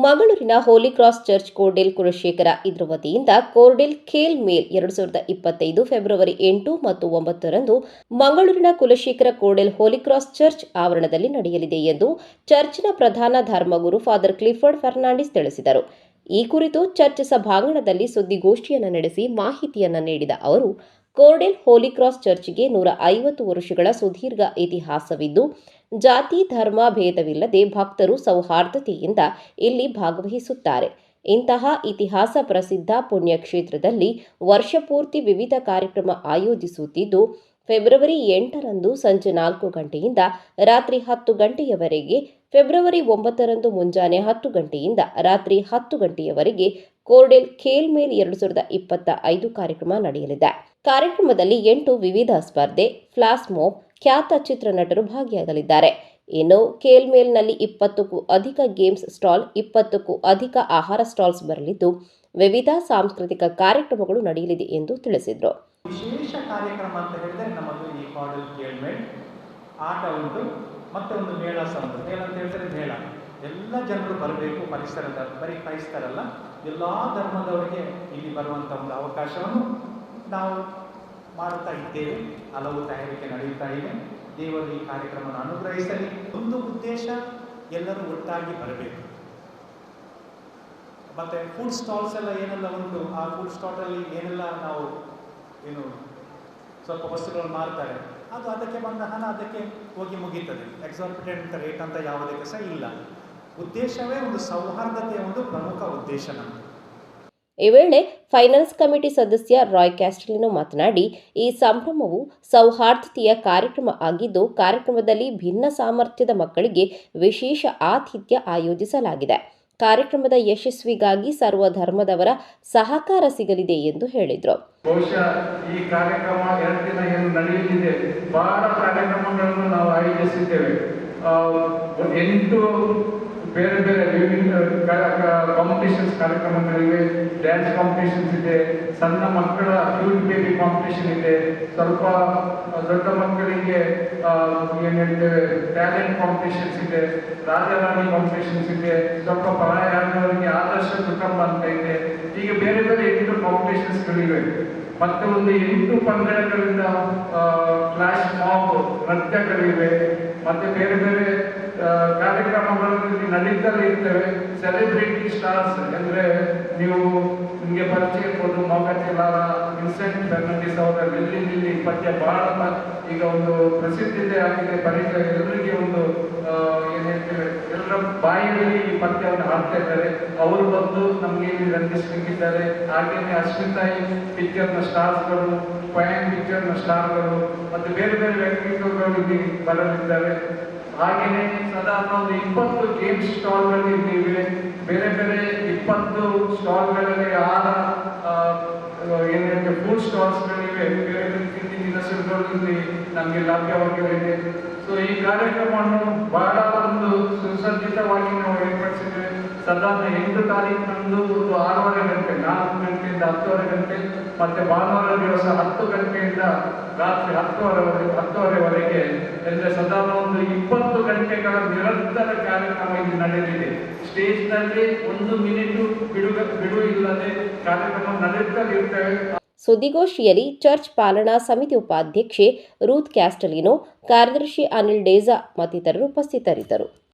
ಮಂಗಳೂರಿನ ಹೋಲಿ cross church ಕೋರ್ಡೆಲ್ Kulashekara ಇದರ ವತಿಯಿಂದ ಕೋರ್ಡೆಲ್ ಖೇಲ್ ಮೇಲ್ 2025 ಫೆಬ್ರವರಿ 8 ಮತ್ತು 9ರಂದು ಮಂಗಳೂರಿನ ಕುಲಶೇಖರ ಕೋರ್ಡೆಲ್ ಹೋಲಿ ಕ್ರಾಸ್ ಚರ್ಚ್ ಆವರಣದಲ್ಲಿ ನಡೆಯಲಿದೆ ಎಂದು ಚರ್ಚ್ನ ಪ್ರಧಾನ ಧರ್ಮಗುರು ಫಾದರ್ ಕ್ಲಿಫರ್ಡ್ ಫರ್ನಾಂಡಿಸ್ ತಿಳಿಸಿದರು. ಈ ಕುರಿತು ಚರ್ಚ್ ಸಭಾಂಗಣದಲ್ಲಿ ಸುದ್ದಿಗೋಷ್ಠಿಯನ್ನು ನಡೆಸಿ ಮಾಹಿತಿಯನ್ನು ನೀಡಿದ ಅವರು, ಕೋರ್ಡೆಲ್ ಹೋಲಿ ಕ್ರಾಸ್ ಚರ್ಚ್ಗೆ 150 ವರ್ಷಗಳ ಸುದೀರ್ಘ ಇತಿಹಾಸವಿದ್ದು, ಜಾತಿ ಧರ್ಮ ಭೇದವಿಲ್ಲದೆ ಭಕ್ತರು ಸೌಹಾರ್ದತೆಯಿಂದ ಇಲ್ಲಿ ಭಾಗವಹಿಸುತ್ತಾರೆ. ಇಂತಹ ಇತಿಹಾಸ ಪ್ರಸಿದ್ಧ ಪುಣ್ಯಕ್ಷೇತ್ರದಲ್ಲಿ ವರ್ಷಪೂರ್ತಿ ವಿವಿಧ ಕಾರ್ಯಕ್ರಮ ಆಯೋಜಿಸುತ್ತಿದ್ದು, ಫೆಬ್ರವರಿ 8ರಂದು ಸಂಜೆ 4 ಗಂಟೆಯಿಂದ ರಾತ್ರಿ 10 ಗಂಟೆಯವರೆಗೆ, ಫೆಬ್ರವರಿ 9ರಂದು ಮುಂಜಾನೆ 10 ಗಂಟೆಯಿಂದ ರಾತ್ರಿ 10 ಗಂಟೆಯವರೆಗೆ ಕೋರ್ಡೆಲ್ ಖೇಲ್ ಮೇಲ್ 2025 ಕಾರ್ಯಕ್ರಮ ನಡೆಯಲಿದೆ. ಕಾರ್ಯಕ್ರಮದಲ್ಲಿ 8 ವಿವಿಧ ಸ್ಪರ್ಧೆ, ಫ್ಲಾಶ್ ಮಾಬ್, ಖ್ಯಾತ ಚಿತ್ರನಟರು ಭಾಗಿಯಾಗಲಿದ್ದಾರೆ. ಇನ್ನು ಖೇಲ್ ಮೇಲ್ನಲ್ಲಿ 20ಕ್ಕೂ ಅಧಿಕ ಗೇಮ್ಸ್ ಸ್ಟಾಲ್, 20ಕ್ಕೂ ಅಧಿಕ ಆಹಾರ ಸ್ಟಾಲ್ಸ್ ಬರಲಿದ್ದು, ವಿವಿಧ ಸಾಂಸ್ಕೃತಿಕ ಕಾರ್ಯಕ್ರಮಗಳು ನಡೆಯಲಿದೆ ಎಂದು ತಿಳಿಸಿದರು. ವಿಶೇಷ ಕಾರ್ಯಕ್ರಮ ಅಂತ ಹೇಳಿದ್ರೆ ನಮ್ಮದು ಈ ಕೋರ್ಡೆಲ್ ಖೇಲ್ ಮೇಲ್ ಆಟ ಉಂಟು, ಮತ್ತೆ ಒಂದು ಮೇಳ ಸಹ ಉಂಟು. ಮೇಳ ಅಂತ ಹೇಳಿದ್ರೆ ಮೇಳ ಎಲ್ಲ ಜನರು ಬರಬೇಕು, ಪರಿಸರದ ಬರೀ ಕ್ರೈಸ್ತರಲ್ಲ, ಎಲ್ಲ ಧರ್ಮದವರಿಗೆ ಇಲ್ಲಿ ಬರುವಂಥ ಒಂದು ಅವಕಾಶವನ್ನು ನಾವು ಮಾಡುತ್ತಾ ಇದ್ದೇವೆ. ಹಲವು ತಯಾರಿಕೆ ನಡೆಯುತ್ತಾ ಇದೆ. ದೇವರು ಈ ಕಾರ್ಯಕ್ರಮವನ್ನು ಅನುಗ್ರಹಿಸಲಿ. ಒಂದು ಉದ್ದೇಶ, ಎಲ್ಲರೂ ಒಟ್ಟಾಗಿ ಬರಬೇಕು. ಮತ್ತೆ ಫುಡ್ ಸ್ಟಾಲ್ಸ್ ಎಲ್ಲ ಏನೆಲ್ಲ ಉಂಟು, ಆ ಫುಡ್ ಸ್ಟಾಲಲ್ಲಿ ಏನೆಲ್ಲ ನಾವು ಸ್ವಲ್ಪ ವಸ್ತುಗಳನ್ನು ಮಾರ್ತಾರೆ, ಅದು ಅದಕ್ಕೆ ಬಂದ ಹಣ ಅದಕ್ಕೆ ಹೋಗಿ ಮುಗೀತದೆ. ಎಕ್ಸಾರ್ಬಿಟೆಂಟ್ ರೇಟ್ ಅಂತ ಯಾವುದಕ್ಕೆ ಸಹ ಇಲ್ಲ. ಉದ್ದೇಶವೇ ಒಂದು ಸೌಹಾರ್ದತೆಯ ಒಂದು ಪ್ರಮುಖ ಉದ್ದೇಶ ನಮ್ಮದು. ಈ ವೇಳೆ ಫೈನಾನ್ಸ್ ಕಮಿಟಿ ಸದಸ್ಯ ರಾಯ್ ಕ್ಯಾಸ್ಟಲಿನೋ ಮಾತನಾಡಿ, ಈ ಸಂಭ್ರಮವು ಸೌಹಾರ್ದತೆಯ ಕಾರ್ಯಕ್ರಮ ಆಗಿದ್ದು, ಕಾರ್ಯಕ್ರಮದಲ್ಲಿ ಭಿನ್ನ ಸಾಮರ್ಥ್ಯದ ಮಕ್ಕಳಿಗೆ ವಿಶೇಷ ಆತಿಥ್ಯ ಆಯೋಜಿಸಲಾಗಿದೆ. ಕಾರ್ಯಕ್ರಮದ ಯಶಸ್ವಿಗಾಗಿ ಸರ್ವ ಧರ್ಮದವರ ಸಹಕಾರ ಸಿಗಲಿದೆ ಎಂದು ಹೇಳಿದರು. ಬಹುಶಃ ಈ ಕಾರ್ಯಕ್ರಮ 2 ದಿನ ಏನು ನಡೆಯಲಿದೆ, ಬಹಳ ಕಾರ್ಯಕ್ರಮಗಳನ್ನು ನಾವು ಆಯೋಜಿಸಿದ್ದೇವೆ. 8 ಬೇರೆ ಬೇರೆ ವಿವಿಧ ಕಾಂಪಿಟೇಷನ್ಸ್ ಕಾರ್ಯಕ್ರಮಗಳಿವೆ. ಡ್ಯಾನ್ಸ್ ಕಾಂಪಿಟೇಷನ್ಸ್ ಇದೆ, ಸಣ್ಣ ಮಕ್ಕಳ ಕ್ಯೂಟ್ ಬೇಬಿ ಕಾಂಪಿಟೇಷನ್ ಇದೆ, ಸ್ವಲ್ಪ ದೊಡ್ಡ ಮಕ್ಕಳಿಗೆ ಏನು ಹೇಳ್ತೇವೆ ಟ್ಯಾಲೆಂಟ್ ಕಾಂಪಿಟೇಷನ್ಸ್ ಇದೆ, ರಾಜರಾಣಿ ಕಾಂಪಿಟೇಷನ್ಸ್ ಇದೆ, ಸ್ವಲ್ಪ ಪ್ರಾಯದವರಿಗೆ ಆದರ್ಶ ಕುಟುಂಬ ಅಂತ ಇದೆ. ಹೀಗೆ ಬೇರೆ ಬೇರೆ 8 ಕಾಂಪಿಟೇಷನ್ಸ್ಗಳಿವೆ. ಮತ್ತೆ ಒಂದು 8 ಪಂಗಡಗಳಿಂದ ಫ್ಲಾಶ್ ಮಾಬ್ ನೃತ್ಯಗಳಿವೆ. ಮತ್ತೆ ಬೇರೆ ಬೇರೆ ಕಾರ್ಯಕ್ರಮಗಳಲ್ಲಿ ನಡೀತಲೇ ಇರ್ತವೆ. ಸೆಲೆಬ್ರಿಟಿ ಸ್ಟಾರ್ಸ್ ಅಂದರೆ ನಿಮಗೆ ಪರಿಚಯ ಇರ್ಬೋದು, ಮೋಗತಿಲಾರ, ವಿನ್ಸೆಂಟ್ ಫರ್ನಾಂಡಿಸ್ ಅವರ ಲಿಲ್ಲಿ ಲಿಲ್ಲಿ ಪದ್ಯ ಬಹಳ ಈಗ ಒಂದು ಪ್ರಸಿದ್ಧತೆ ಆಗಿದೆ. ಪರಿಚಯ ಎಲ್ಲರಿಗೆ ಒಂದು ಏನು ಹೇಳ್ತೇವೆ, ಎಲ್ಲರ ಬಾಯಲ್ಲಿ ಈ ಪದ್ಯವನ್ನು ಹಾಡ್ತಾ ಇದ್ದಾರೆ. ಅವರು ಬಂದು ನಮಗೆ ಇಲ್ಲಿ ರಂಜಿಸಲಿಕ್ಕಿದ್ದಾರೆ. ಹಾಗೆಯೇ ಅಶ್ವಿತಾಯಿ ಪಿಕ್ಚರ್ನ ಸ್ಟಾರ್ಸ್ಗಳು, ಪಯನ್ ಪಿಕ್ಚರ್ನ ಸ್ಟಾರ್ಗಳು ಮತ್ತು ಬೇರೆ ಬೇರೆ ವ್ಯಕ್ತಿತ್ವಗಳು ಇಲ್ಲಿ ಬರಲಿದ್ದಾರೆ. ಹಾಗೆಯೇ ಸಾಧಾರಣ ಒಂದು 20 ಗೇಮ್ಸ್ ಸ್ಟಾಲ್ಗಳು ಇಲ್ಲಿವೆ. ಬೇರೆ ಬೇರೆ 20 ಸ್ಟಾಲ್ಗಳಲ್ಲಿ 6 ಏನು ಫುಡ್ ಸ್ಟಾಲ್ಸ್ಗಳಿವೆ. ಬೇರೆ ಬೇರೆ ತಿಂಡಿ ದಿನಸುಗಳು ಇಲ್ಲಿ ನಮಗೆ ಲಭ್ಯವಾಗಲಿದೆ. ಸೊ ಈ ಕಾರ್ಯಕ್ರಮವನ್ನು ಬಹಳ ಒಂದು ಸುಸಜ್ಜಿತವಾಗಿ ನಾವು ಏರ್ಪಡಿಸಿದ್ದೇವೆ. ಸಾಧಾರಣ 8 ತಾರೀಕಿನಂದು ಒಂದು 6:30 ಗಂಟೆ, 4 ಗಂಟೆಯಿಂದ 10:30 ಗಂಟೆ, ಮತ್ತೆ ಭಾನುವಾರ ದಿವಸ 10 ಗಂಟೆಯಿಂದ ರಾತ್ರಿ 10:30ವರೆಗೆ ಅಂದರೆ ಸಾಧಾರಣ ಒಂದು 20 ಗಂಟೆಗಳ ನಿರಂತರ ಕಾರ್ಯಕ್ರಮ ಇಲ್ಲಿ ನಡೆಯಲಿದೆ. ಸ್ಟೇಜ್ನಲ್ಲಿ 1 ಮಿನಿಟು ಬಿಡು ಇಲ್ಲದೆ ಕಾರ್ಯಕ್ರಮ ನಡೆಯುತ್ತಲಿರ್ತವೆ. ಸುದ್ದಿಗೋಷ್ಠಿಯಲ್ಲಿ ಚರ್ಚ್ ಪಾಲನಾ ಸಮಿತಿ ಉಪಾಧ್ಯಕ್ಷೆ ರೂತ್ ಕ್ಯಾಸ್ಟಲಿನೋ, ಕಾರ್ಯದರ್ಶಿ ಅನಿಲ್ ಡೇಜಾ ಮತ್ತಿತರರು ಉಪಸ್ಥಿತರಿದ್ದರು.